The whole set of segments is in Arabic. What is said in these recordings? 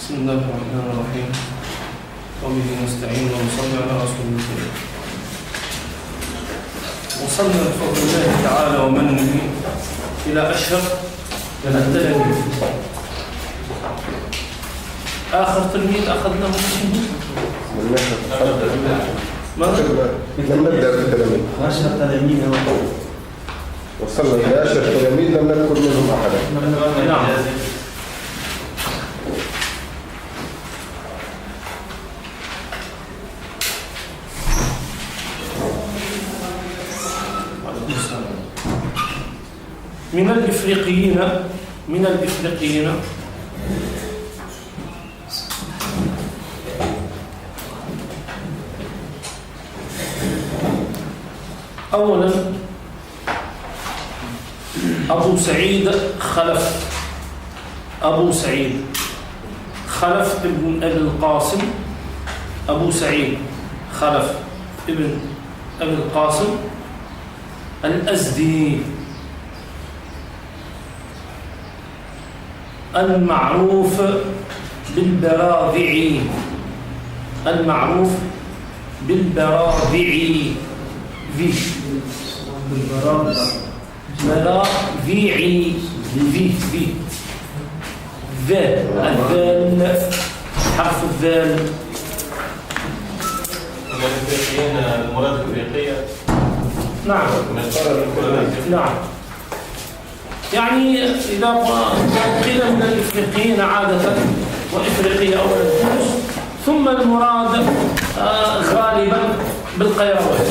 بسم الله الرحمن الرحيم وبه نستعين ونصلي على رسول الله. وصلنا بفضل الله تعالى ومنه إلى أشهر التلاميذ. آخر تلميذ أخذناه لم نبدأ في التلاميذ. 10 تلاميذ وصلنا إلى 10 تلاميذ لم نذكر منهم أحدا. نعم. من الإفريقيين أولا أبو سعيد خلف ابن أبي القاسم. أبو سعيد خلف ابن أبي القاسم الأزدي المعروف بالبراذعي. الذال حرف الذال. الإفريقيين المراد الإفريقية. نعم. يعني إذا قيل من الإفريقيين عادة وإفريقيا أولا تونس، ثم المراد غالبا بالقيروان.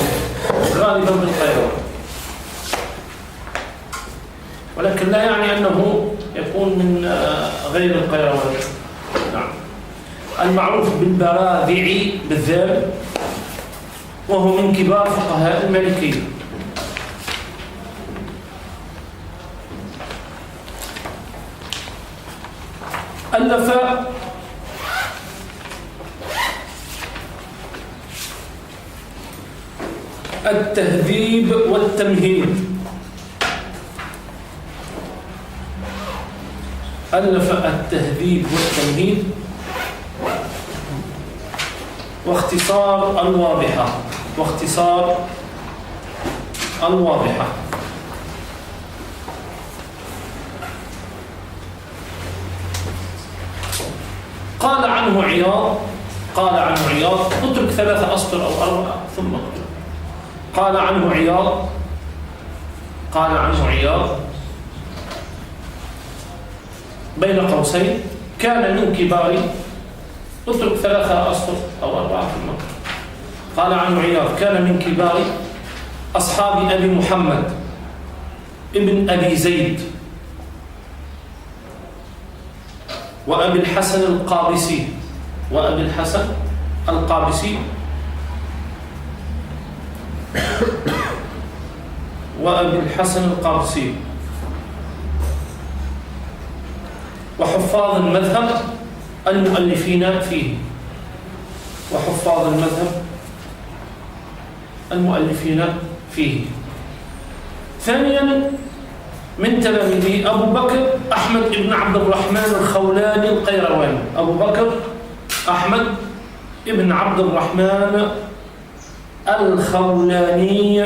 ولكن لا يعني أنه يكون من غير القيروان. نعم. المعروف بالبراذعي بالذال، وهو من كبار فقهاء المالكية. ألف التهذيب والتمهيد. واختصار الواضحة. قال عنه عياض اترك 3 أسطر أو 4 ثم قال عنه عياض بين قوسين كان من كبار. اترك 3 أسطر أو 4 ثم قال عنه عياض كان من كبار أصحاب أبي محمد ابن أبي زيد وأبي الحسن القابسي وحفاظ المذهب المؤلفين فيه. ثانيا من تلاميذه أبو بكر أحمد بن عبد الرحمن الخولاني القيرواني. أبو بكر أحمد بن عبد الرحمن الخولاني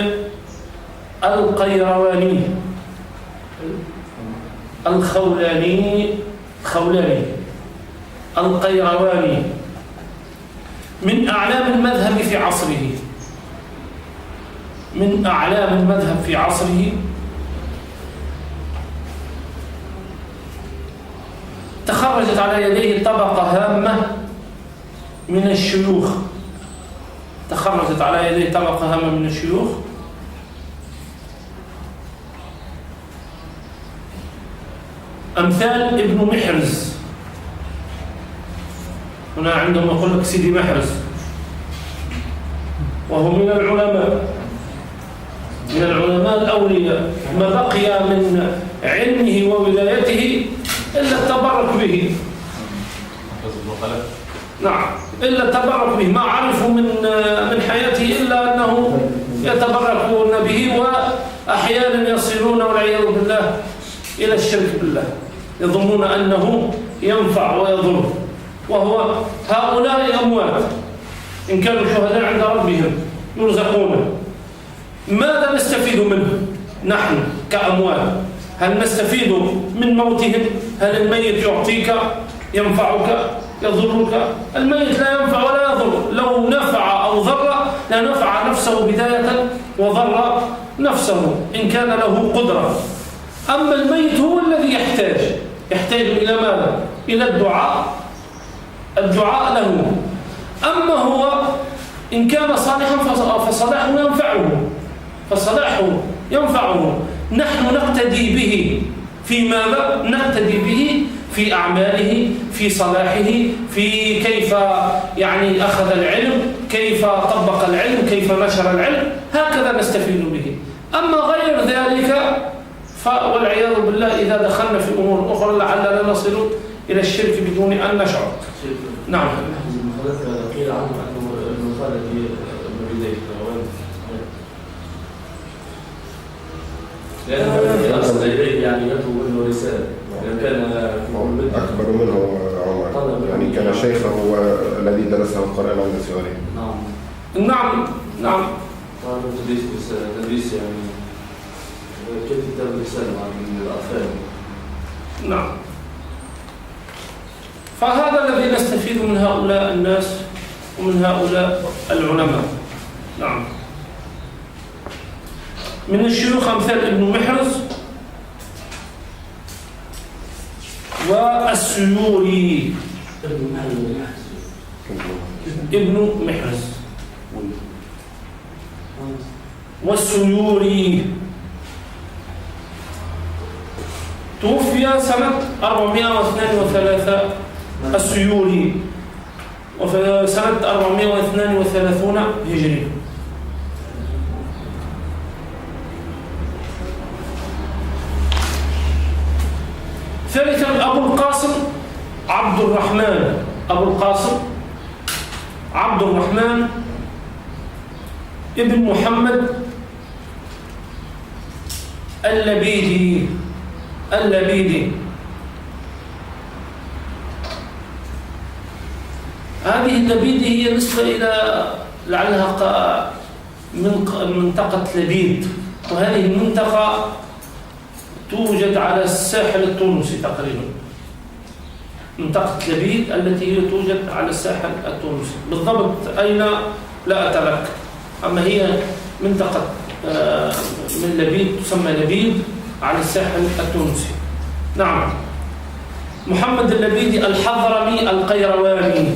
القيرواني القيرواني من أعلام المذهب في عصره. تخرجت على يديه طبقة هامة من الشيوخ. أمثال ابن محرز. هنا عندهم يقول لك سيدي محرز، وهو من العلماء الأولياء، ما بقي من علمه وولايته إلا التبرك به. نعم، إلا التبرك به، ما عرفوا من حياته إلا أنه يتبركون به، وأحيانا يصلون والعياذ بالله إلى الشرك بالله، يظنون أنه ينفع ويضر. وهو هؤلاء أموات إن كانوا شهداء عند ربهم يرزقون. ماذا نستفيد منه نحن كأموات؟ هل نستفيد من موتهم؟ هل الميت يعطيك، ينفعك، يضرك؟ الميت لا ينفع ولا يضر، لو نفع أو ضر لنفع نفسه بداية وضر نفسه إن كان له قدرة. أما الميت هو الذي يحتاج إلى ماذا؟ إلى الدعاء له. أما هو إن كان صالحا فصلاحه ينفعه. نحن نقتدي به في ماذا؟ نقتدي به في أعماله، في صلاحه، في كيف يعني أخذ العلم، كيف طبق العلم، كيف نشر العلم، هكذا نستفيد به. أما غير ذلك والعياذ بالله إذا دخلنا في أمور أخرى لعلنا نصل إلى الشرك بدون أن نشعر. نعم. قيل عنه أنه قال في مريدين لأنه أرسل إليه يعني يطلب منه رسالة، لأن كان أكبر منه عمر، يعني كان شيخه هو الذي درسه القرآن عند سواره. نعم. قال تدريس يعني كيف كتاب الرسالة عن الأطفال. نعم. فهذا الذي نستفيد من هؤلاء الناس ومن هؤلاء العلماء. نعم. من الشيوخ أمثال ابن محرز والسيوري. ابن محرز والسيوري توفي سنة 432 السيوري، وفي سنة 432 هجري. ثالثا أبو القاسم عبد الرحمن ابن محمد اللبيدي. هذه اللبيدي هي نسبة إلى لعلها من منطقة لبيد، وهذه المنطقة توجد على الساحل التونسي تقريبا. منطقة لبيد التي هي توجد على الساحل التونسي، بالضبط أين لا أتذكر، أما هي منطقة من لبيد تسمى لبيد على الساحل التونسي. نعم. محمد اللبيدي الحضرمي القيرواني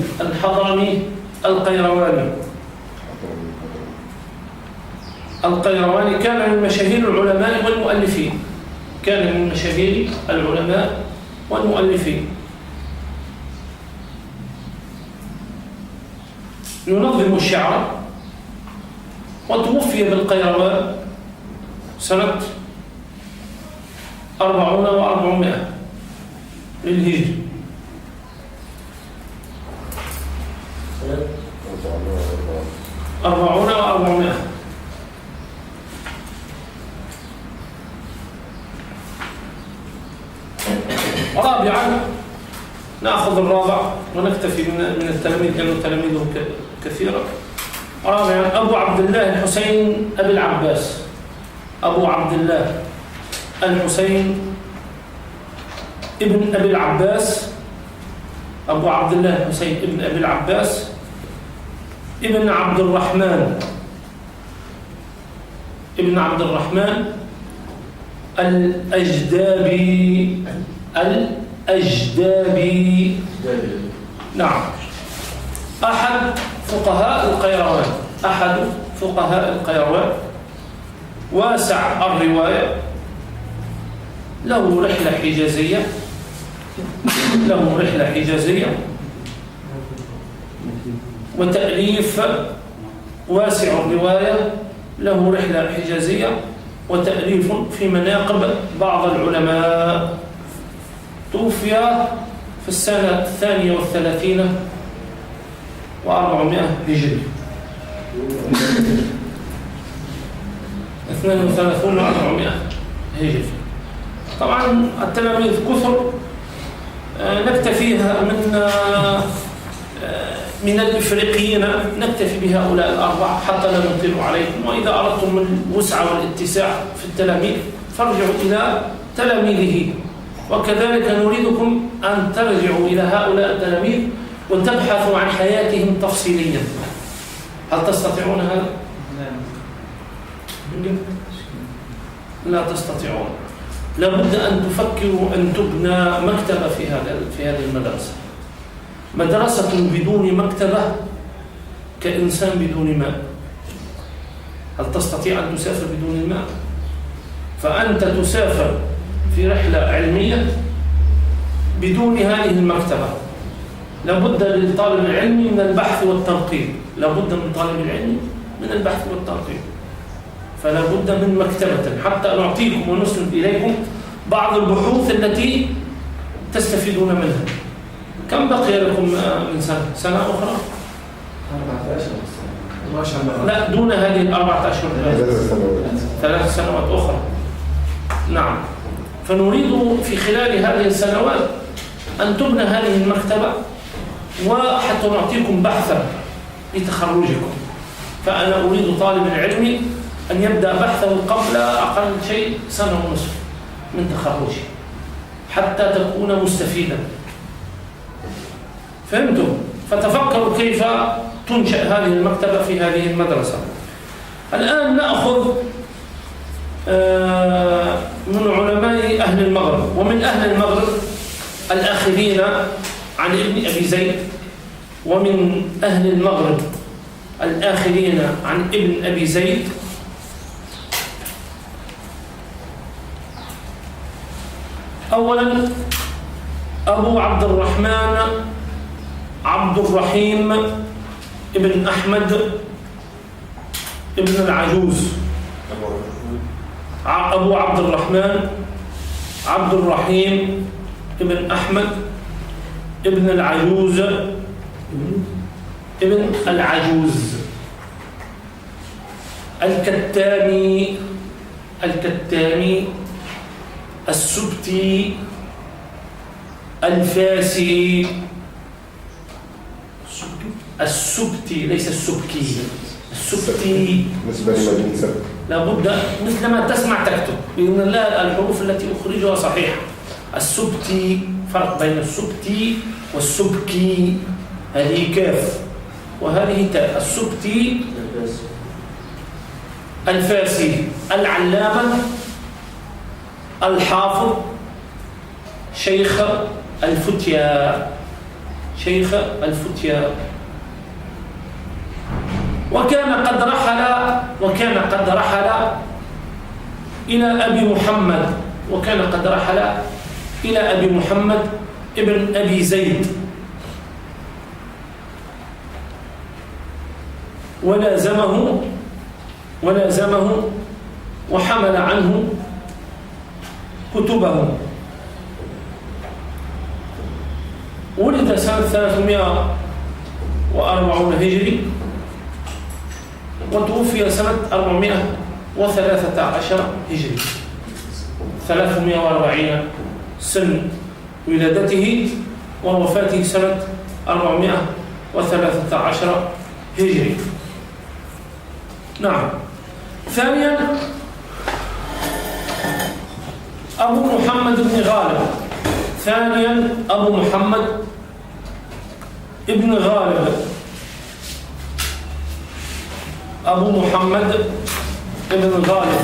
كان من مشاهير العلماء والمؤلفين. ينظم الشعر، وتوفي بالقيروان سنة 40 و400 للهجرة. سنة 40 و400. رابعا نأخذ الرابع ونكتفي من التلاميذ لأنه تلاميذه كثيرة. رابعا أبو عبد الله الحسين أبي العباس. أبو عبد الله الحسين ابن أبي العباس. أبو عبد الله الحسين ابن أبي العباس ابن عبد الرحمن الأجدابي. نعم. أحد فقهاء القيروان، واسع الرواية، له رحلة حجازية وتأليف. واسع الرواية، له رحلة حجازية وتأليف في مناقب بعض العلماء. توفي في السنة 32 و400 هجري. 32 و400 هجري. طبعا التلاميذ كثر، نكتفيها من من الإفريقيين نكتفي بهؤلاء الأربعة حتى لا نطيل عليكم. وإذا أردتم الوسع والاتساع في التلاميذ فارجعوا إلى تلاميذه، وكذلك نريدكم أن ترجعوا إلى هؤلاء التلاميذ وتبحثوا عن حياتهم تفصيليا. هل تستطيعون هذا؟ لا تستطيعون. لابد أن تفكروا أن تبنى مكتبة في هذه المدرسة. مدرسة بدون مكتبة كإنسان بدون ماء. هل تستطيع أن تسافر بدون الماء؟ فأنت تسافر في رحلة علمية بدون هذه المكتبة. لابد للطالب العلمي من البحث والتنقيب، لابد من طالب العلم من البحث والتنقيب، فلا بد من مكتبة حتى نعطيكم ونسند إليكم بعض البحوث التي تستفيدون منها. كم بقي لكم من سنة أخرى؟ 14 سنة. لا، دون هذه 14 3 سنوات أخرى. نعم. فنريد في خلال هذه السنوات أن تبنى هذه المكتبة وحتى نعطيكم بحثا لتخرجكم. فأنا أريد طالب العلم أن يبدأ بحثه قبل أقل شيء سنة ونصف من تخرجه حتى تكون مستفيدا. فهمتم؟ فتفكروا كيف تنشأ هذه المكتبة في هذه المدرسة. الآن نأخذ من علماء أهل المغرب، ومن أهل المغرب الآخرين عن ابن أبي زيد، ومن أهل المغرب الآخرين عن ابن أبي زيد أولا أبو عبد الرحمن عبد الرحيم ابن أحمد ابن العجوز. أبو عبد الرحمن عبد الرحيم ابن أحمد ابن العجوز ابن العجوز الكتاني السبتي الفاسي. السبتي ليس السبكي، السبتي بالنسبة لمدينة سبت لابد مثل ما تسمع تكتب بإذن الله الحروف التي أخرجها صحيحة. السبتي، فرق بين السبتي والسبكي، هذه كاف وهذه تاء. السبتي الفاسي العلامة الحافظ شيخ الفتيا، شيخ الفتيا. وكان قد رحل إلى أبي محمد ابن أبي زيد، ولازمه وحمل عنه كتبه. ولد سنة 340 هجري وتوفي سنة 413 هجري. 340 سن ولادته ووفاته سنة 413 هجري. نعم. ثانيا أبو محمد بن غالب. أبو محمد بن غالب. أبو محمد بن غالب.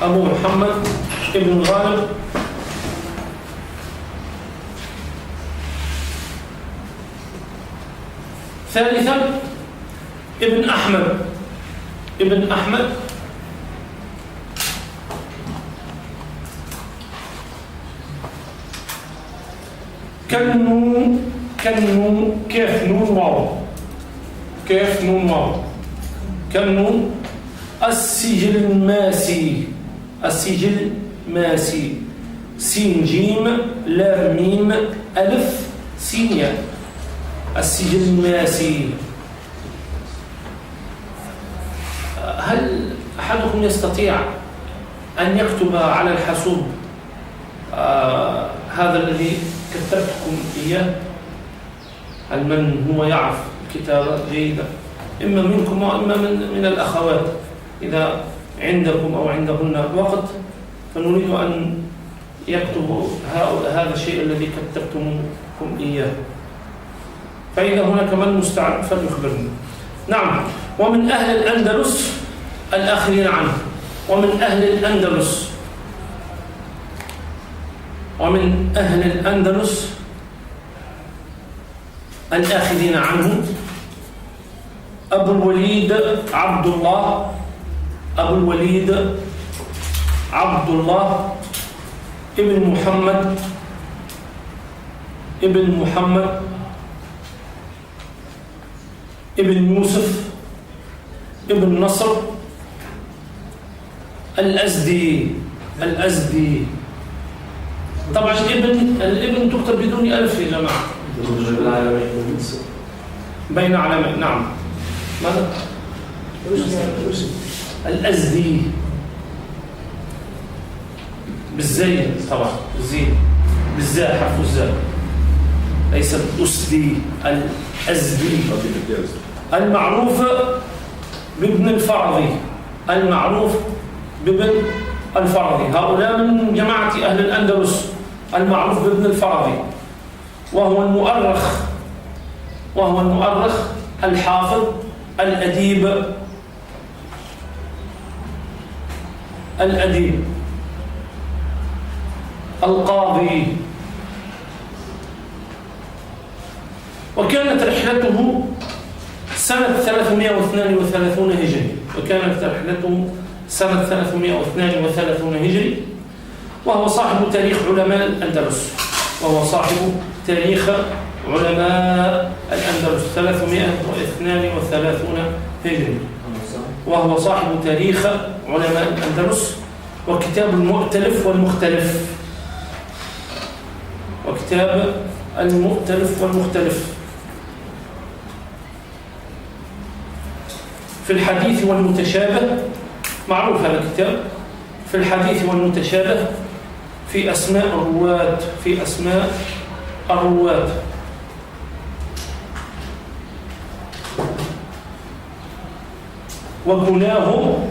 أبو محمد بن غالب ثالثا ابن أحمد كنو كاف نون واو كنو السجل ماسي سين جيم لام ميم ألف سين ياء. السجل الماسي. هل أحدكم يستطيع أن يكتب على الحاسوب هذا الذي كتبتكم إياه، هل من هو يعرف الكتابة جيدة؟ إما منكم وإما من الأخوات، إذا عندكم أو عندهن وقت فنريد أن يكتبوا هذا الشيء الذي كتبتمكم إياه. فإذا هناك من مستعد فليخبرنا. نعم. ومن أهل الأندلس الآخرين عنه، ومن أهل الأندلس، ومن أهل الأندلس الآخرين عنه أبو الوليد عبد الله، أبو الوليد عبد الله ابن محمد ابن يوسف ابن نصر الأزدي. طبعا الابن تكتب بدون ألف يا جماعة، بين علامين. نعم. ماذا؟ الأزدي بالزي طبعا، الزين بالزاء، حرف الزاء، ليس الأسدي، الأزدي. المعروف بابن الفرضي، المعروف بابن الفرضي. هؤلاء من جماعة أهل الأندلس، المعروف بابن الفرضي، وهو المؤرخ الحافظ الأديب القاضي. وكانت رحلته سنة 332 هجري، وهو صاحب تاريخ علماء الأندلس، 332 هجري، وهو صاحب تاريخ علماء الأندلس، وكتاب المؤتلف والمختلف، في الحديث والمتشابه، معروف هذا الكتاب، في الحديث والمتشابه، في أسماء الرواة، وكناهم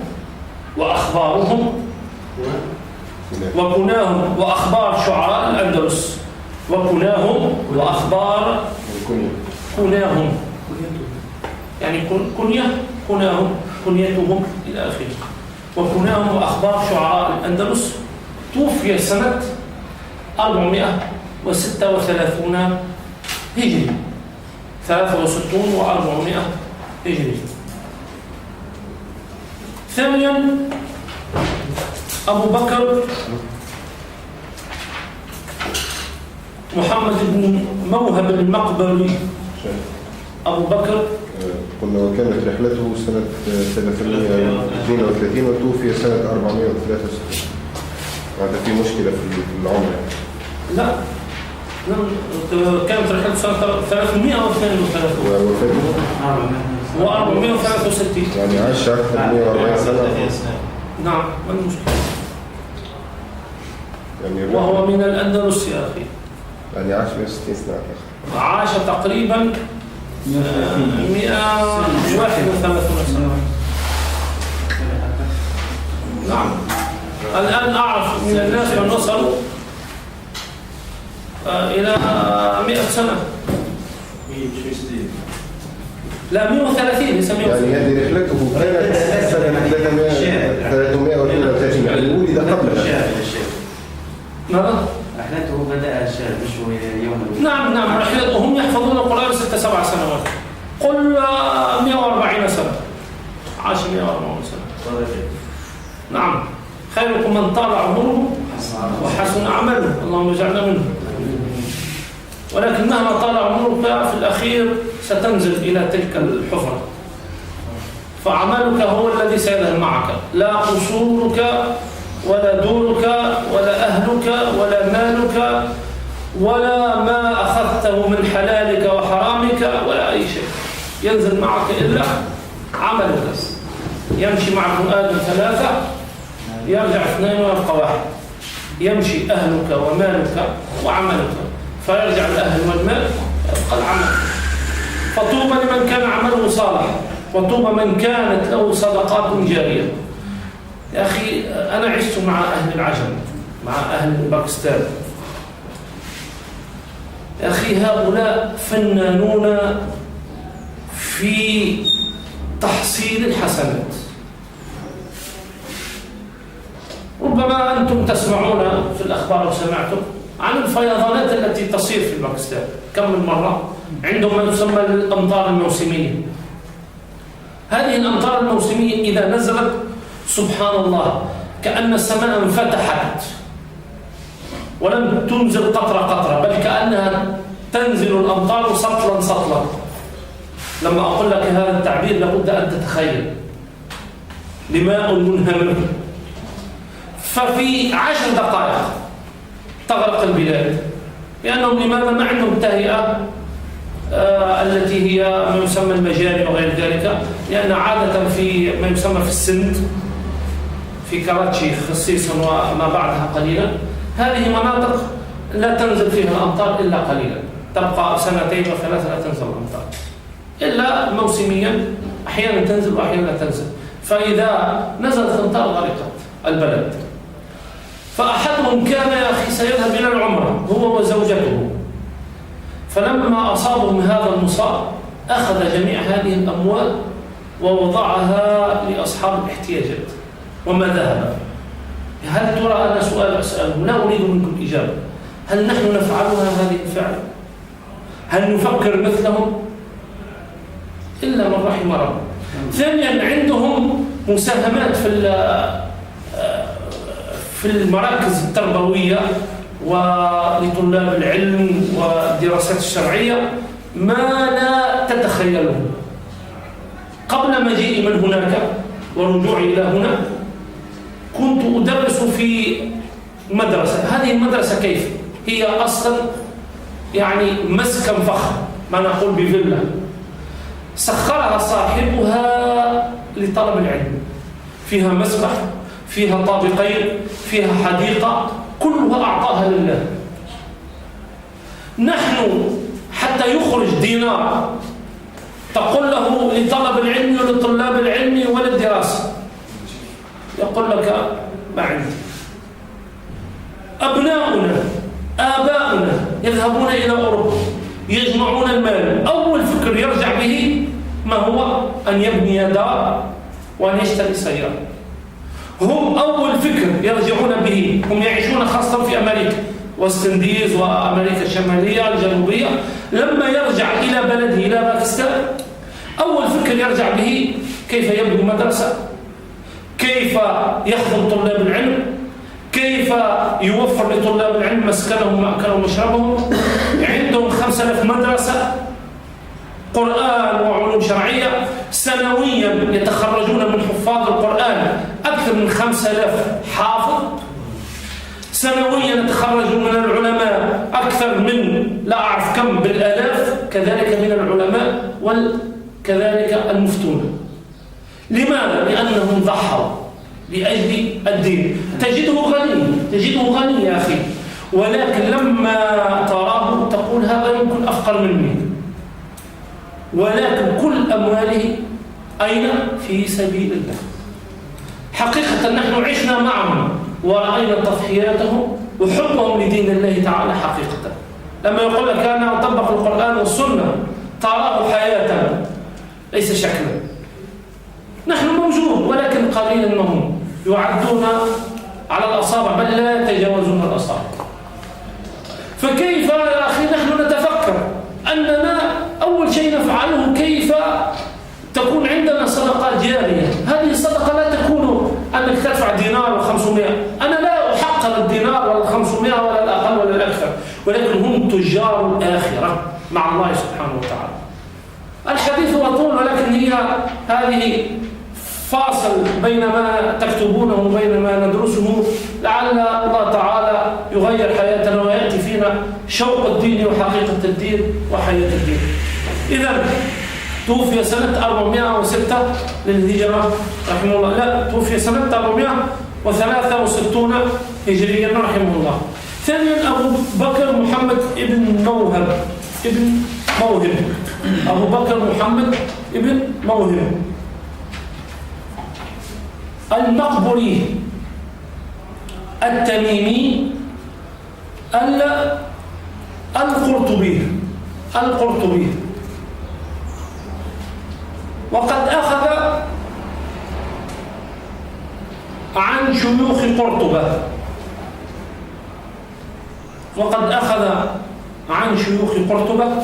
وأخبار شعراء الأندلس، كناهم يعني كنيتهم إلى آخره. وكناهم وأخبار شعراء الأندلس. توفي سنة 436 هجري، 63 و400 هجري. ثانيا أبو بكر محمد بن موهب المقبري. أبو بكر قلنا وكانت رحلته سنة 332 وتوفي سنة 463. هذا في مشكلة في العمر. لا، كانت رحلته سنة 332 و463، يعني عاش أكثر من 140 سنة. نعم، ما المشكلة؟ يعني وهو من الأندلس يا أخي، يعني عاش 160 سنة. عاش تقريبا 131 سنة. نعم. الآن أعرف من الناس من وصلوا إلى 100 سنة. لا، 130 ليس 100. يعني هذه رحلته كانت سنة 332، يعني ولد قبل. ماذا؟ رحلته بدأ شاب مش يوم. نعم، رحلتهم يحفظون القرآن 6-7 سنوات. قل 140 سنة، عاش 140 سنة. نعم. خيركم من طال عمره وحسن عمله، اللهم اجعلنا منه. ولكن مهما طال عمرك في الأخير ستنزل إلى تلك الحفرة، فعملك هو الذي سيذهب معك، لا قصورك ولا دورك ولا أهلك ولا مالك ولا ما أخذته من حلالك وحرامك ولا أي شيء. ينزل معك إلا عملك. يمشي معكم آدم 3، يرجع 2 ويبقى 1. يمشي أهلك ومالك وعملك، فيرجع الأهل والمال ويبقى العمل. فطوبى لمن كان عمله صالح، وطوبى من كانت له صدقات جارية. يا أخي أنا عشت مع أهل العجم، مع أهل باكستان. يا أخي هؤلاء فنانون في تحصيل الحسنات. ربما أنتم تسمعون في الأخبار أو سمعتم عن الفيضانات التي تصير في باكستان كم من مرة. عندهم ما يسمى الأمطار الموسمية. هذه الأمطار الموسمية إذا نزلت سبحان الله كأن السماء انفتحت ولم تنزل قطرة قطرة، بل كأنها تنزل الأمطار سطلا سطلا. لما أقول لك هذا التعبير لابد أن تتخيل لماء منهمر، ففي 10 دقائق تغرق البلاد. لأنهم لماذا ما عندهم تهيئة التي هي ما يسمى المجاري وغير ذلك. لأن عادة في ما يسمى في السند في كراتشي خصيصا وما بعدها قليلا، هذه مناطق لا تنزل فيها الأمطار إلا قليلا، تبقى 2 و3 لا تنزل الأمطار إلا موسميا، أحيانا تنزل وأحيانا لا تنزل. فإذا نزلت الأمطار غرقت البلد. فأحدهم كان يا أخي سيذهب إلى العمرة هو وزوجته، فلما أصابهم هذا المصاب أخذ جميع هذه الأموال ووضعها لأصحاب الاحتياجات وما ذهب. هل ترى أنا سؤال أسأله لا أريد منكم إجابة، هل نحن نفعلها هذه الفعل؟ هل نفكر مثلهم؟ إلا من رحم ربنا. ثانيا عندهم مساهمات في المراكز التربوية ولطلاب العلم والدراسات الشرعية ما لا تتخيله. قبل مجيئي من هناك ورجوعي إلى هنا كنت أدرس في مدرسة. هذه المدرسة كيف؟ هي أصلا يعني مسكن فخم، ما نقول بفيلا، سخرها صاحبها لطلب العلم. فيها مسبح، فيها طابقين، فيها حديقة، كلها أعطاها لله. نحن حتى يخرج دينار تقول له لطلب العلم ولطلاب العلم وللدراسة، يقول لك ما عندي. أبناؤنا آباؤنا يذهبون إلى أوروبا يجمعون المال، أول فكر يرجع به ما هو؟ أن يبني دار وأن يشتري سيارة. هم أول فكر يرجعون به، هم يعيشون خاصة في أمريكا واستنديز وأمريكا الشمالية الجنوبية. لما يرجع إلى بلده إلى باكستان أول فكر يرجع به كيف يبني مدرسة، كيف يخدم طلاب العلم، كيف يوفر لطلاب العلم مسكنهم ومأكلهم ومشربهم. عندهم 5000 مدرسة قرآن وعلوم شرعية، سنويا يتخرجون من حفاظ القرآن أكثر من 5000 حافظ، سنويا يتخرجون من العلماء أكثر من لا أعرف كم بالآلاف، كذلك من العلماء وكذلك المفتون. لماذا؟ لأنهم ضحوا لأجل الدين. تجده غني يا أخي، ولكن لما تراه تقول هذا يمكن أفقر مني، ولكن كل أمواله أين؟ في سبيل الله. حقيقة نحن عشنا معهم ورأينا تضحياتهم وحبهم لدين الله تعالى حقيقة. لما يقول لك أنا أطبق القرآن والسنة تراه حياة ليس شكلا. نحن موجود ولكن قليلا منهم، يعدون على الأصابع بل لا يتجاوزون الأصابع. فكيف يا أخي نحن نتفكر أننا أول شيء نفعله كيف تكون عندنا صدقات جارية. هذه الصدقة لا تكون أنك تدفع دينار و500. أنا لا أحقر الدينار ولا 500 ولا الأقل ولا الأكثر، ولكن هم تجار الآخرة مع الله سبحانه وتعالى. الحديث طول، ولكن هي هذه فاصل بين ما تكتبونه وبين ما ندرسه، لعل الله تعالى يغير حياتنا ويأتي فينا شوق الدين وحقيقة الدين وحياة الدين. إذا توفي سنة 406 للهجرة رحمه الله، لا توفي سنة 463 هجريا رحمه الله. ثانيا أبو بكر محمد ابن موهب أبو بكر محمد ابن موهب المقبري التميمي القرطبي وقد أخذ عن شيوخ قرطبة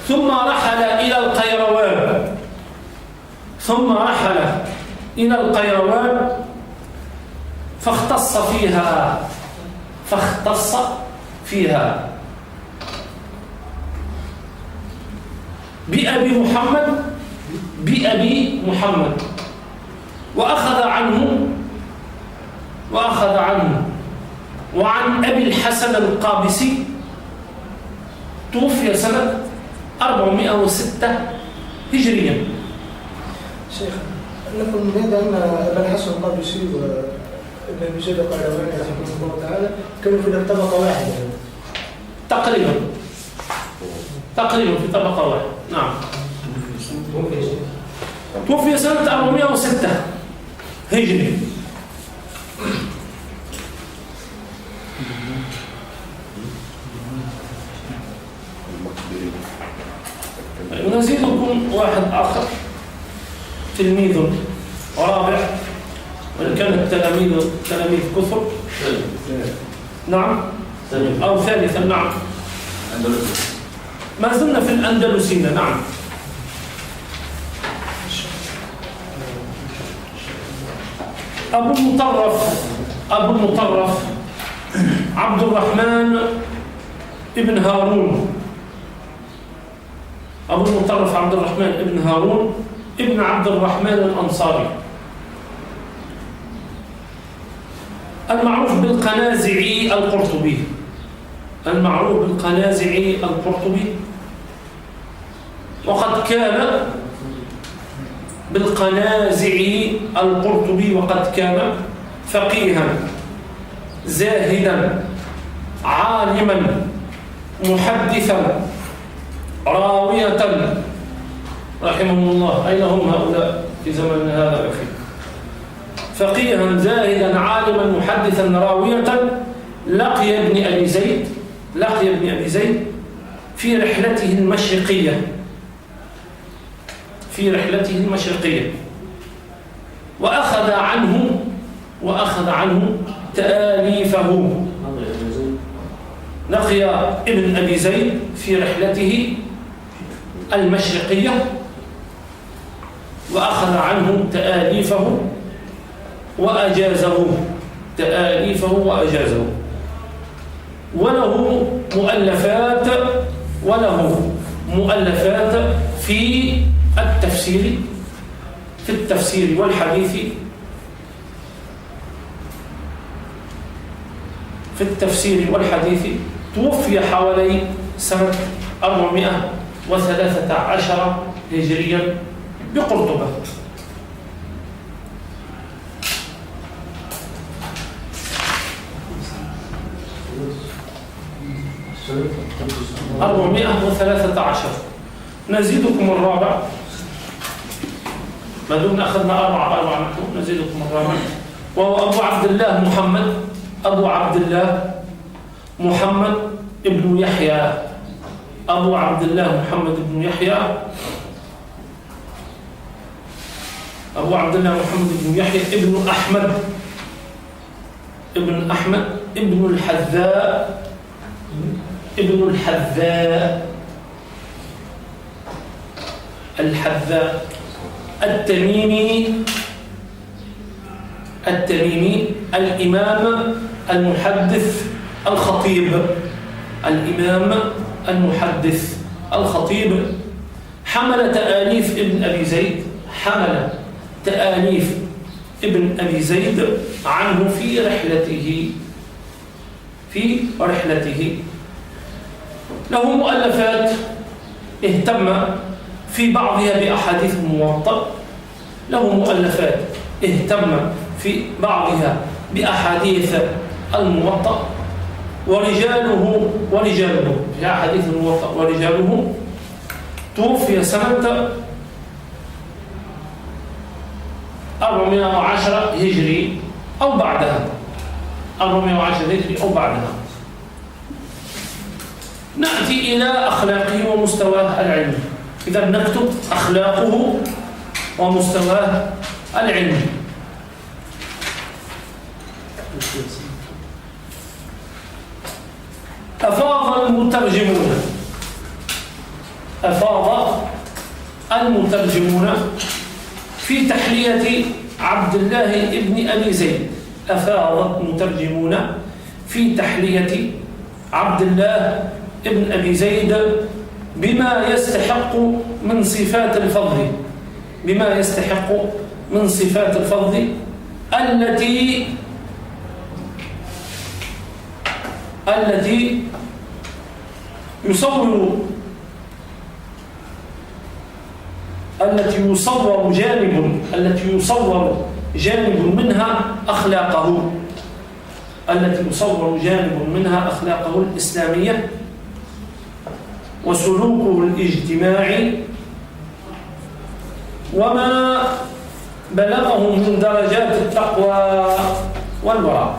ثم رحل إلى القيروان فاختص فيها بأبي محمد وأخذ عنه وعن أبي الحسن القابسي توفي سنة 406 هجريا. شيخ نقول من هذا أن أبا الحسن القابسي وابن أبي زيد القيرواني رحمه الله تعالى كانوا في طبقة واحدة تقريبا في طبقة واحدة. نعم. توفي سنة 406 هجري. ونزيدكم واحد آخر تلميذ رابع، وإن كان التلاميذ كثر. نعم. أو ثالثا. نعم. ما زلنا في الأندلسين. نعم. أبو المطرف عبد الرحمن ابن هارون. أبو المطرف عبد الرحمن ابن هارون ابن عبد الرحمن الأنصاري المعروف بالقنازعي القرطبي وقد كان فقيها زاهدا عالما محدثا راوية رحمه الله. أين هم هؤلاء في زمننا هذا أخي؟ فقيها زاهدا عالما محدثا راوية لقي ابن أبي زيد في رحلته المشرقية وأخذ عنه تآليفه. لقي ابن أبي زيد في رحلته المشرقية وأخذ عنه تآليفه وأجازه. وله مؤلفات في التفسير والحديث. توفي حوالي سنة 413 هجريا بقرطبة. نزيدكم الرابع. ما دمنا أخذنا أربعة نحن نزيدكم الرابع، وهو أبو عبد الله محمد ابن يحيى. أبو عبد الله محمد ابن يحيى ابن أحمد ابن الحذاء التميمي الإمام المحدث الخطيب حمل تآليف ابن أبي زيد عنه في رحلته. له مؤلفات اهتم في بعضها بأحاديث الموطأ، في بعضها بأحاديث الموطأ ورجاله في أحاديث الموطأ ورجاله. توفي سنة 410 هجري أو بعدها، 410 هجري أو بعدها. نأتي إلى أخلاقه ومستواه العلمي. إذا نكتب أخلاقه ومستواه العلمي. أفاض المترجمون في تحلية عبد الله ابن أبي زيد. أفاض المترجمون في تحلية عبد الله ابن أبي زيد بما يستحق من صفات الفضل، التي يصور جانب منها أخلاقه الإسلامية وسلوكه الاجتماعي وما بلغه من درجات التقوى والورع.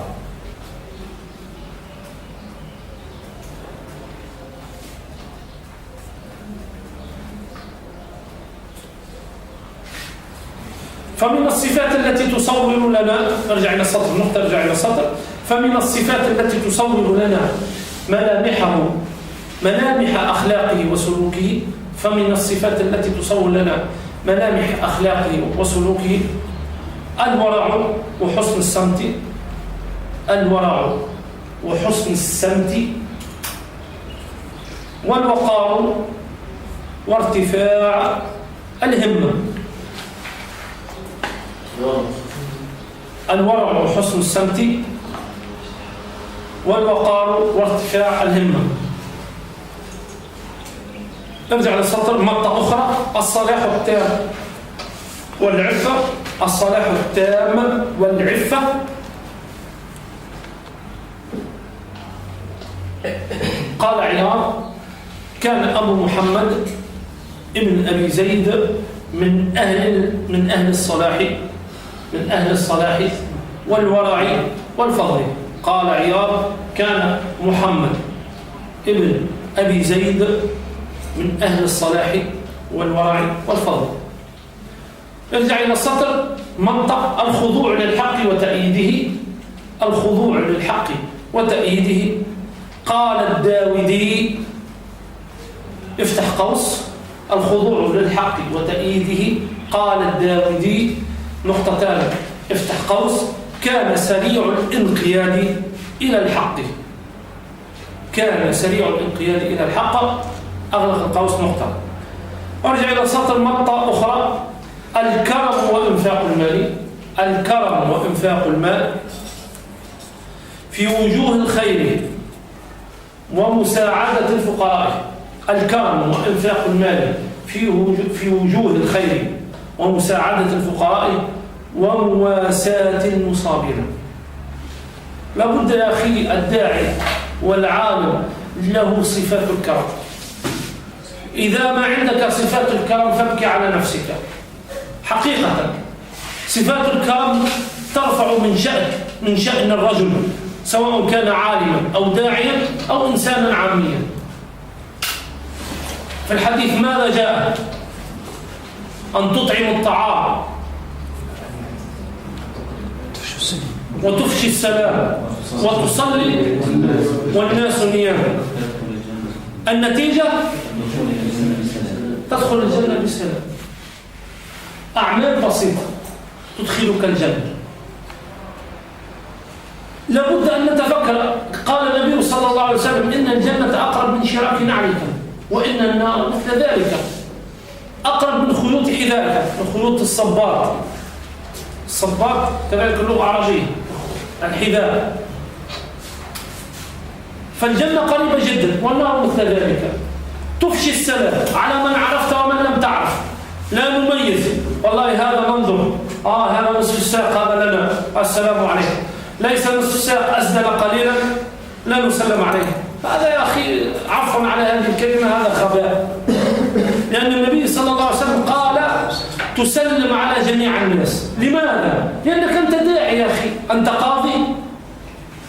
فمن الصفات التي تصور لنا، نرجع إلى السطر، فمن الصفات التي تصور لنا ملامح أخلاقه وسلوكه، فمن الصفات التي تصور لنا ملامح أخلاقه وسلوكه الورع وحسن السمت والوقار وارتفاع الهمة. الورع وحسن السمت والوقار وارتفاع الهمة. نرجع للسطر مقطع أخرى. الصلاح التام والعفة. قال عياض: كان أبو محمد ابن أبي زيد من أهل الصلاح والورع والفضل. قال عياض: كان محمد ابن أبي زيد من أهل الصلاح والورع والفضل. ارجع إلى السطر منطق الخضوع للحق وتأييده. قال الداودي، افتح قوس، الخضوع للحق وتأييده. قال الداودي نقطتان، افتح قوس، كان سريع الانقياد إلى الحق، أغلق القوس نقطة. وارجع إلى سطر مقطع أخرى. الكرم وإنفاق المال في وجوه الخير ومساعدة الفقراء. الكرم وإنفاق المال في وجوه الخير ومساعدة الفقراء ومواساة المصابين. لابد يا أخي الداعي والعالم له صفات الكرم. إذا ما عندك صفات الكرم فابكي على نفسك. حقيقة صفات الكرم ترفع من شأن الرجل، سواء كان عالما أو داعيا أو إنسانا عاميا. في الحديث ماذا جاء؟ أن تطعم الطعام وتفشي السلام وتصلي والناس نيام. النتيجة تدخل الجنة بسلام. أعمال بسيطة تدخلك الجنة. لابد أن نتفكر. قال النبي صلى الله عليه وسلم: إن الجنة أقرب من شراك نعلك، وإن النار مثل ذلك، أقرب من خيوط حذائك، من خيوط الصباط كذلك اللغة العربية الحذاء. فالجنة قريبة جدا والنار مثل ذلك. تفشي السلام على من عرفت ومن لم تعرف، لا نميز، والله هذا منظر هذا نصف الساق هذا لنا السلام عليكم، ليس نصف الساق أسدل قليلا لا نسلم عليه. هذا يا أخي عفوا على هذه الكلمة هذا خباء، لأن النبي صلى الله عليه وسلم قال تسلم على جميع الناس. لماذا؟ لأنك أنت داعي يا أخي، أنت قاضي؟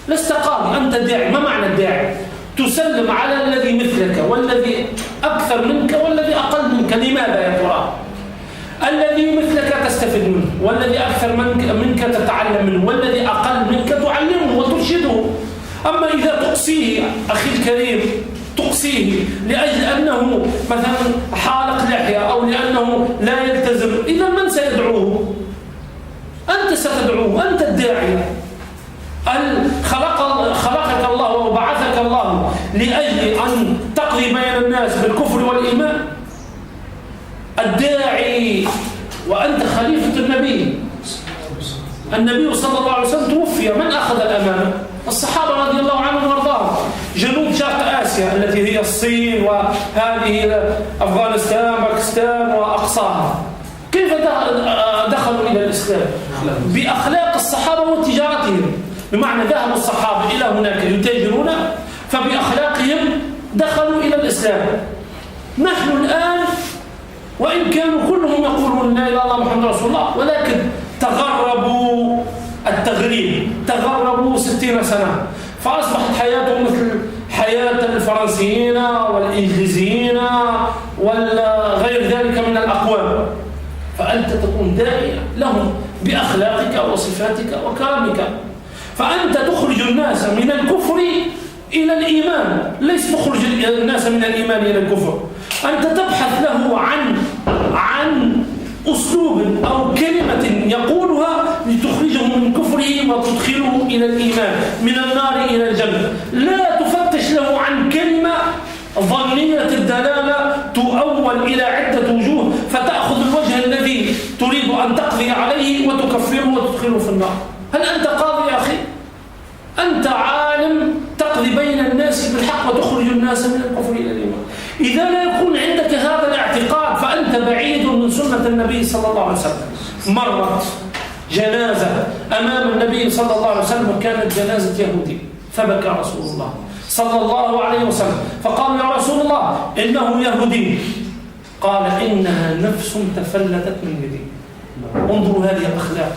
لست قاضي، أنت داعي. ما معنى الداعي؟ تسلم على الذي مثلك والذي أكثر منك والذي أقل منك. لماذا يا ترى؟ الذي مثلك تستفيد منه، والذي أكثر منك تتعلم منه، والذي أقل منك تعلمه وترشده. أما إذا تقصيه أخي الكريم، تقصيه لأجل أنه مثلا حالق لحية أو لأنه لا يلتزم، إذا من سيدعوه؟ أنت ستدعوه، أنت الداعي. خلقك الله وبعثك الله لأجل أن تقضي بين الناس بالكفر والإيمان. الداعي وأنت خليفة النبي صلى الله عليه وسلم توفي، من أخذ الأمانة؟ الصحابة رضي الله عنهم وارضاهم. جنوب شرق آسيا التي هي الصين وهذه أفغانستان باكستان وأقصاها، كيف دخلوا إلى الإسلام؟ بأخلاق الصحابة وتجارتهم. بمعنى ذهب الصحابة إلى هناك يتاجرون، فبأخلاقهم دخلوا إلى الإسلام. نحن الآن وإن كانوا كلهم يقولون لا إله إلا الله محمد رسول الله، ولكن تغربوا التغريب، تغربوا 60 سنة، فأصبحت حياتهم مثل حياة الفرنسيين والإنجليزيين وغير ذلك من الأقوام. فأنت تكون داعية لهم بأخلاقك وصفاتك وكرمك. فأنت تخرج الناس من الكفر إلى الإيمان، ليس تخرج الناس من الإيمان إلى الكفر. أنت تبحث له عن أسلوب أو كلمة يقولها لتخرجه من كفره وتدخله إلى الإيمان، من النار إلى الجنة. لا تفتش له عن كلمة ظنية الدلالة تؤول إلى عدة وجوه، فتأخذ الوجه الذي تريد أن تقضي عليه وتكفره وتدخله في النار. هل أنت قاضي يا أخي؟ أنت عالم تقضي بين الناس بالحق وتخرج الناس من الكفر إلى الإيمان. إذا لا يكون عندك هذا الاعتقاد فأنت بعيد من سنة النبي صلى الله عليه وسلم. مرت جنازة أمام النبي صلى الله عليه وسلم، وكانت جنازة يهودي، فبكى رسول الله صلى الله عليه وسلم، فقال يا رسول الله إنه يهودي. قال إنها نفس تفلتت من يدي. انظروا هذه الأخلاق.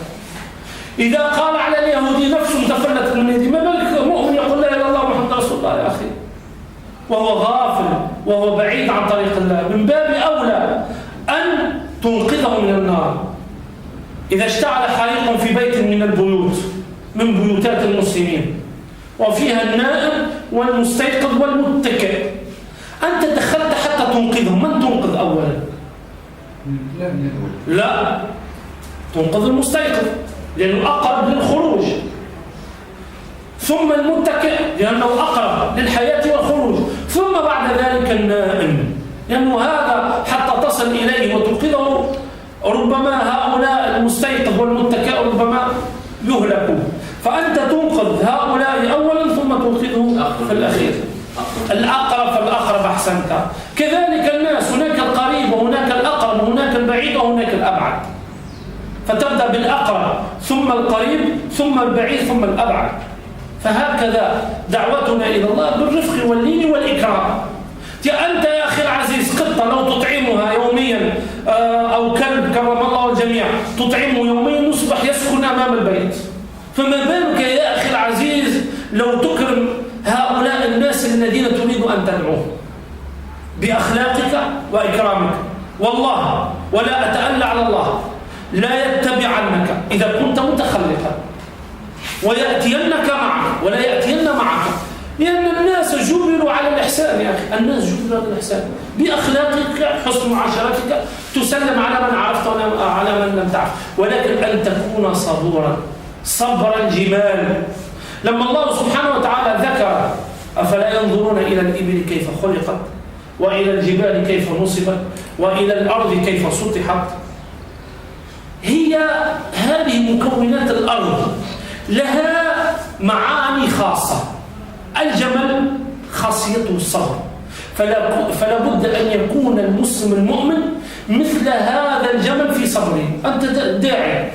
إذا قال على اليهودي نفس تفلتت من يدي، ما بالك مؤمن يقول لا إله إلا الله محمد رسول الله يا أخي، وهو غافل وهو بعيد عن طريق الله. من باب أولى أن تنقذه من النار. إذا اشتعل حريق في بيت من البيوت من بيوتات المسلمين وفيها النائم والمستيقظ والمتكئ، أنت دخلت حتى تنقذه، من تنقذ أولا؟ لا، تنقذ المستيقظ لأنه أقرب للخروج، ثم المتكئ لأنه أقرب للحياة والخروج، ثم بعد ذلك النائم، لأنه هذا حتى تصل إليه وتنقذه ربما هؤلاء المستيقظ والمتكئ ربما يهلكوا. فأنت تنقذ هؤلاء أولا ثم تنقذه في الأخير. الأقرب فالأقرب أحسنت. كذلك الناس، هناك القريب وهناك الأقرب وهناك البعيد وهناك الأبعد، فتبدأ بالأقرب ثم القريب ثم البعيد ثم الأبعد. فهكذا دعوتنا إلى الله بالرفق واللين والإكرام. أنت يا أخي العزيز قطة لو تطعمها يوميا أو كلب كرم الله الجميع تطعمه يوميا يصبح يسكن أمام البيت، فما بالك يا أخي العزيز لو تكرم هؤلاء الناس الذين تريد أن تدعوهم بأخلاقك وإكرامك. والله ولا أتألى على الله لا يتبعنك إذا كنت متخلفا ويأتينك معك ولا يأتين معك، لأن الناس جبلوا على الإحسان يا أخي. الناس جبلوا على الإحسان بأخلاقك، حسن معاشرتك، تسلم على من عرفت وعلى من لم تعرف، ولكن أن تكون صبورا صبر الجبال. لما الله سبحانه وتعالى ذكر أفلا ينظرون إلى الإبل كيف خلقت وإلى الجبال كيف نصبت وإلى الأرض كيف سطحت، هي هذه مكونات الأرض لها معاني خاصة. الجمل خاصيته الصبر، فلا بد أن يكون المسلم المؤمن مثل هذا الجمل في صبره. أنت داعي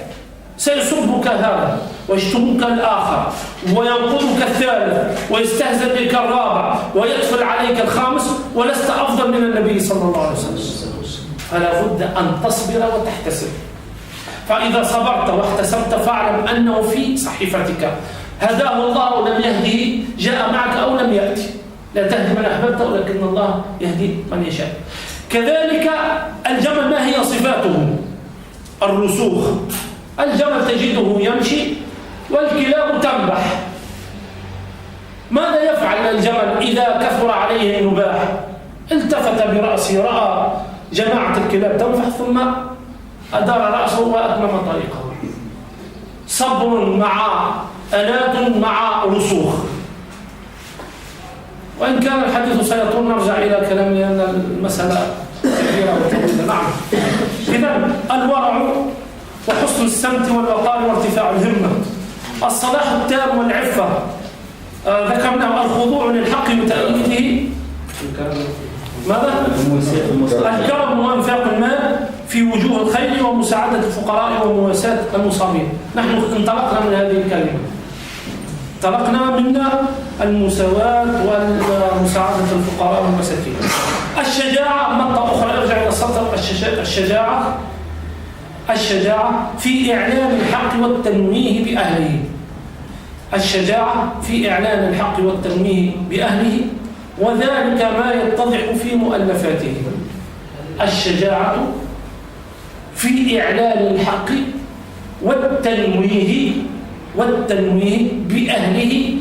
سيسبك هذا ويشتمك الآخر وينقضك الثالث ويستهزئ بك الرابع ويدخل عليك الخامس ولست أفضل من النبي صلى الله عليه وسلم. فلا بد أن تصبر وتحتسب. فإذا صبرت واحتسبت فاعلم أنه في صحيفتك هداه الله ولم يهديه، جاء معك أو لم يأتي. لا تهدي من أحببت ولكن الله يهدي من يشاء. كذلك الجمل ما هي صفاته؟ الرسوخ. الجمل تجده يمشي والكلاب تنبح. ماذا يفعل الجمل إذا كثر عليه النباح؟ التفت برأسه رأى جماعة الكلاب تنبح ثم أدار رأسه وأتمم طريقه. صبر مع أنات مع رسوخ. وإن كان الحديث سيطول نرجع إلى كلامي لأن المسألة كبيرة وطويلة. نعم. إذن الورع وحسن السمت والوقار وارتفاع الهمة، الصلاح التام والعفة، ذكرنا الخضوع للحق وتأييده، ماذا؟ الكرم وإنفاق المال في وجوه الخير ومساعدة الفقراء ومواساة المصابين. نحن انطلقنا من هذه الكلمة، انطلقنا من المساواة ومساعدة الفقراء والمساكين. الشجاعة نقطة أخرى، ارجع إلى السطر. الشجاعة في إعلان الحق والتنويه بأهله. الشجاعة في إعلان الحق والتنويه بأهله، وذلك ما يتضح في مؤلفاته. الشجاعة في إعلان الحق والتنويه بأهله،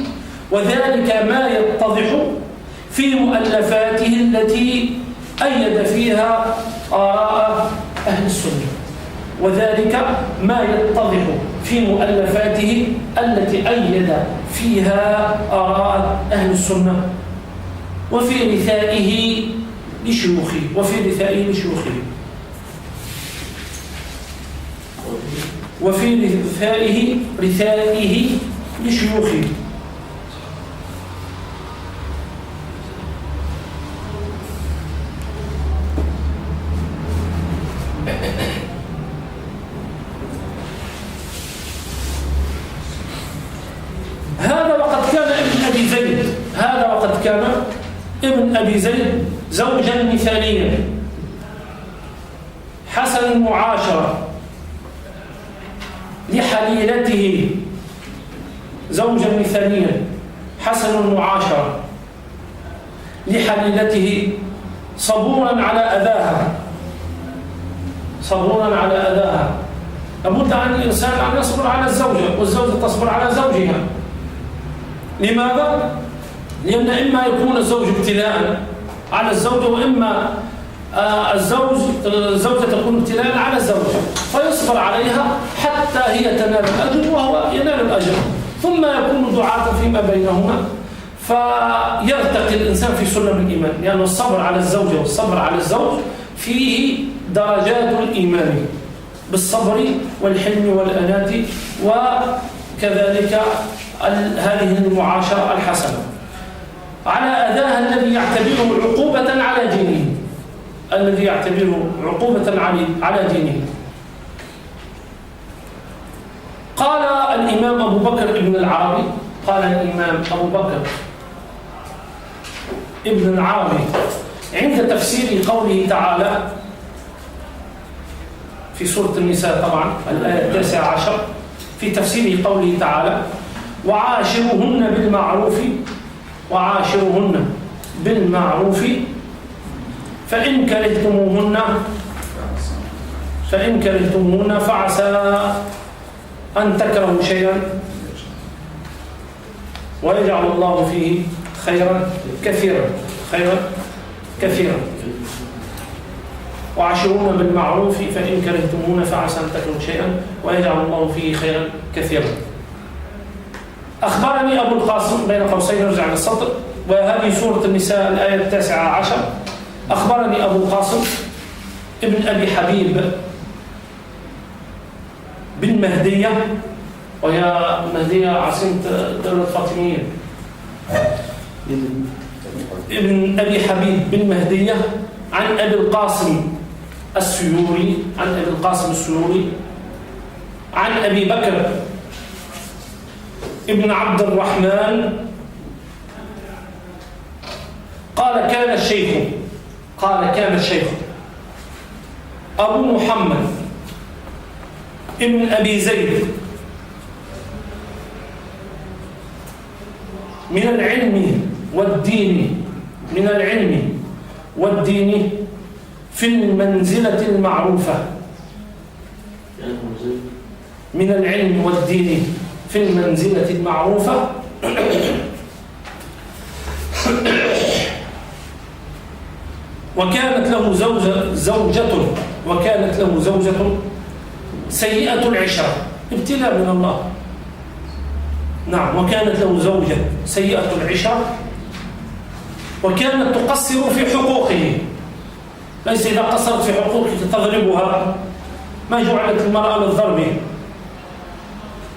وذلك ما يتضح في مؤلفاته التي أيد فيها آراء أهل السنة. وذلك ما يتضح في مؤلفاته التي أيد فيها آراء أهل السنة وفي رثائه لشيوخه وفي رثائه لشيوخه. هذا وقد كان ابن أبي زيد زوجا مثاليا حسن المعاشرة لحليلته، زوجا مثاليا حسن المعاشرة لحليلته، صبورا على أذاها. لابد عن الإنسان أن يصبر على الزوجة والزوجة تصبر على زوجها. لماذا؟ لأن إما يكون الزوج ابتلاء على الزوجة، وإما الزوجة تكون ابتلاء على الزوجة، فيصبر عليها حتى هي تنال الأجر وهو ينال الأجر، ثم يكون دعاة فيما بينهما، فيرتقي الإنسان في سلم الإيمان. لأن الصبر على الزوجة والصبر على الزوج فيه درجات الإيمان، بالصبر والحلم والأنات، وكذلك هذه المعاشرة الحسنة على أذاها الذي يعتبره عقوبة على دينه. قال الإمام أبو بكر ابن العربي عند تفسير قوله تعالى في سورة النساء، طبعا الآية 19، في تفسير قوله تعالى: وعاشروهن بالمعروف فإن كرهتموهن فعسى أن تكرهوا شيئا ويجعل الله فيه خيرا كثيرا. وعاشروهن بالمعروف فإن كرهتموهن فعسى أن تكرهوا شيئا ويجعل الله فيه خيرا كثيرا. أخبرني أبو القاسم، بين قوسين نرجع للسطر، وهذه سورة النساء الآية 19. أخبرني أبو القاسم ابن أبي حبيب بالمهدية، وهي مهدية عاصمة دولة الفاطميين، ابن أبي حبيب بالمهدية عن أبي القاسم السيوري عن أبي بكر ابن عبد الرحمن قال كان الشيخ أبو محمد ابن أبي زيد من العلم والدين في المنزلة المعروفة. من العلم والدين في المنزلة المعروفة وكانت له زوجة سيئة العشرة، ابتلاء من الله. نعم، وكانت له زوجة سيئة العشرة وكانت تقصر في حقوقه. ليس إذا قصرت في حقوقك تضربها، ما جعلت المرأة للضرب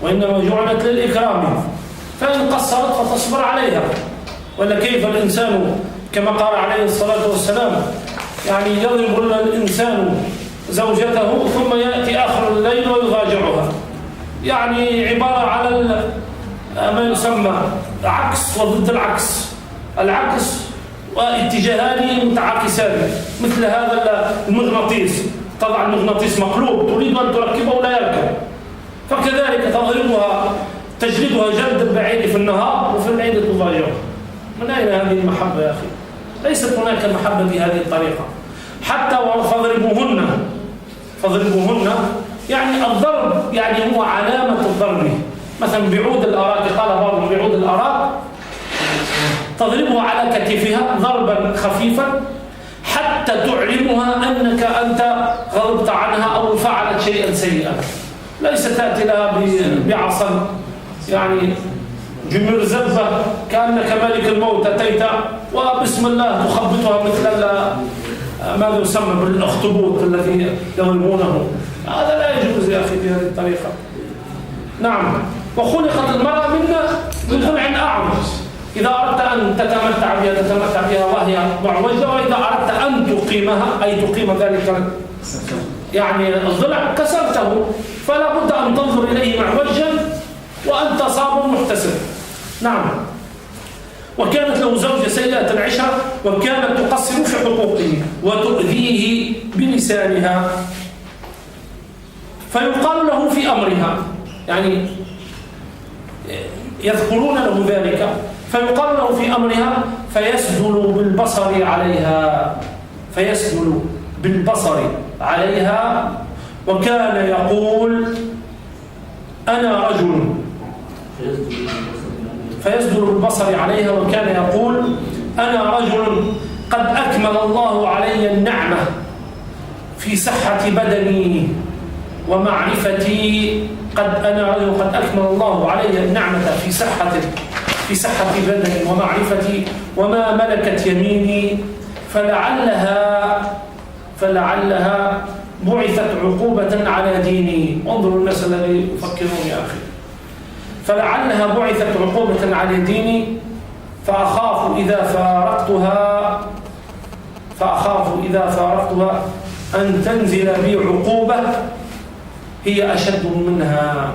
وإنما جعلت للإكرام، فإن قصرت فتصبر عليها. ولا كيف الإنسان كما قال عليه الصلاة والسلام يعني يضرب الإنسان زوجته ثم يأتي آخر الليل ويضاجعها، يعني عبارة على ما يسمى عكس وضد العكس واتجاهان متعاكسان، مثل هذا المغناطيس، طبعا المغناطيس مقلوب تريد أن تركبه ولا يركب، فكذلك تجلدها جلد البعير في النهار وفي الليل تضاجعها. من أين هذه المحبة يا أخي؟ ليست هناك محبة بهذه الطريقة. حتى فاضربوهن يعني الضرب يعني هو علامة الضرب. مثلا بعود الأراك، قال بعضهم بعود الأراك تضربها على كتفها ضربا خفيفا حتى تعلمها أنك أنت غضبت عنها أو فعلت شيئا سيئا. ليس تأتي لها بعصا يعني جمير زبة كأنك ملك الموت أتيت وبسم الله تخبطها مثل ماذا يسمى بالأخطبوط الذي يضربونه. هذا لا يجوز يا أخي بهذه الطريقة. نعم، وخلقت المرأة من ضلع أعوج. إذا أردت أن تتمتع بها وهي معوجة، وإذا أردت أن تقيمها أي تقيم ذلك يعني الضلع كسرته، فلا بد أن تنظر إليه معوجا وأنت صابر محتسب. نعم، وكانت له زوجة سيئة العشرة وكانت تقصر في حقوقه وتؤذيه بلسانها، فيقال له في أمرها، يعني يذكرون له ذلك، فيقال له في أمرها فيسدل بالبصر عليها وكان يقول أنا رجل. فيسدل بالبصر عليها وكان يقول أنا رجل قد أكمل الله علي النعمة في صحة بدني ومعرفتي. أنا رجل قد أكمل الله علي النعمة في صحة بدني ومعرفتي وما ملكت يميني، فلعلها بعثت عقوبة على ديني. انظروا الناس الذي يفكرون يا أخي. فلعلها بعثت عقوبة على ديني فأخاف إذا فارقتها أن تنزل بي عقوبة هي أشد منها.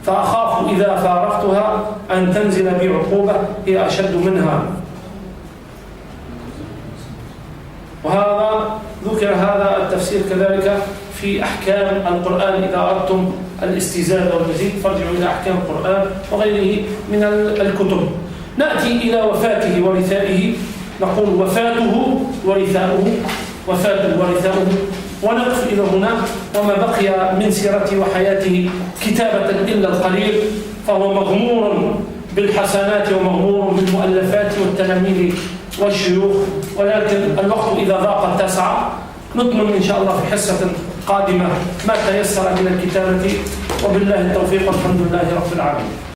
فأخاف إذا فارقتها أن تنزل بي عقوبة هي أشد منها. وهذا ذكر هذا التفسير كذلك في أحكام القرآن. إذا أردتم الاستزادة والمزيد فارجعوا إلى أحكام القرآن وغيره من الكتب. نأتي إلى وفاته ورثائه، نقول وفاته ورثاؤه ونقف إلى هنا. وما بقي من سيرته وحياته كتابة إلا القليل، فهو مغمور بالحسنات ومغمور بالمؤلفات والتلاميذ والشيوخ، ولكن الوقت إذا ضاق اتسع. نكمل إن شاء الله في حصة قادمة ما تيسر من الكتابة، وبالله التوفيق والحمد لله رب العالمين.